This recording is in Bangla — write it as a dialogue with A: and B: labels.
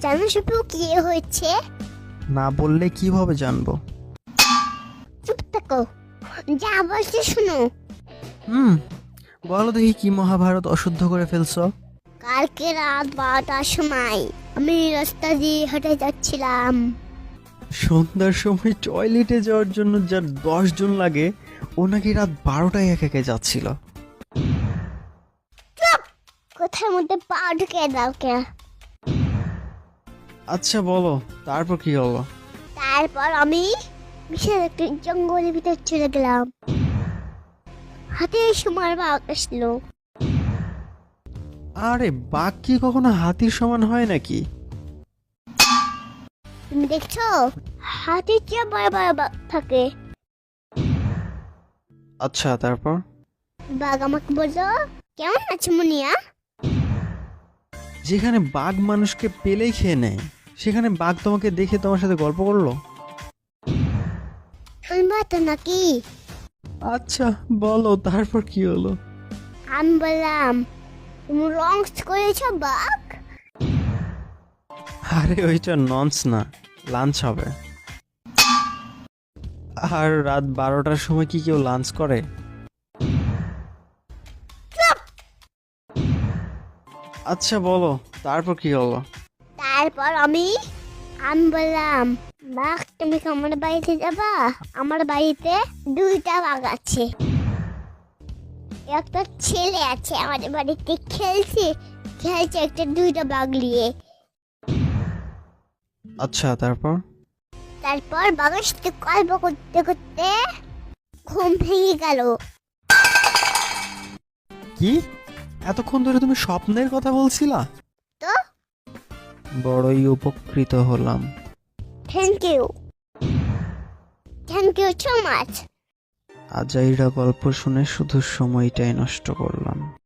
A: জানো শুধু কি হয়েছে?
B: না বললে কিভাবে জানবো?
A: চুপ থাকো, যা বলছি শুনো।
B: হুম, বলো দেখি কি মহাভারত অশুদ্ধ করে ফেলছো?
A: কালকে রাত 12টার সময় আমি রাস্তা দিয়ে হেঁটে যাচ্ছিলাম।
B: সন্ধ্যার সময় টয়লেটে যাওয়ার জন্য যার 10 জন লাগে, ও নাকি রাত 12টায় একা একা যাচ্ছিল।
A: কোথার মধ্যে পা ঢুকে দাও কে?
B: আচ্ছা বলো, তারপর কি হলো?
A: তারপর আমি বিশাল একটা জঙ্গলের ভিতর চলে গেলাম। হাতে সময় বাঘ আসলো।
B: আরে বাঘ কি কখনো হাতির সমান হয় নাকি?
A: তুমি দেখছো, হাতির চেয়ে বড় বড় বাঘ থাকে।
B: আচ্ছা তারপর?
A: বাঘ আমাকে বললো, কেমন আছো মুনিয়া?
B: যেখানে বাঘ মানুষকে পেলেই খেয়ে নেয়, সেখানে বাঘ তোমাকে দেখে তোমার সাথে গল্প করলো?
A: শুনবা তো নাকি?
B: আচ্ছা বলো, তারপর কি হলো?
A: আমি বললাম, তুমি রংস করেছো বাঘ?
B: আরে ওইটা নন্স না, লাঞ্চ হবে। আর রাত 12টার সময় কি কেউ লাঞ্চ করে? আচ্ছা বলো, তারপর কি হলো?
A: তারপর আমি বললাম, বাঘ তুমি কি আমার বাড়িতে যাবা? আমার বাড়িতে 2টা বাঘ আছে। একটা ছেলে আছে আমাদের বাড়িতে খেলছে খেলছে একটা 2টা বাঘ নিয়ে।
B: আচ্ছা তারপর?
A: তারপর বাঘের সাথে গল্প করতে করতে ঘুম ভেঙে গেল।
B: কি, এতক্ষণ ধরে তুমি স্বপ্নের কথা বলছিলা?
A: তো
B: বড়ই উপকৃত হলাম।
A: Thank you so much.
B: আজাইরা গল্প শুনে শুধু সময়টাই নষ্ট করলাম।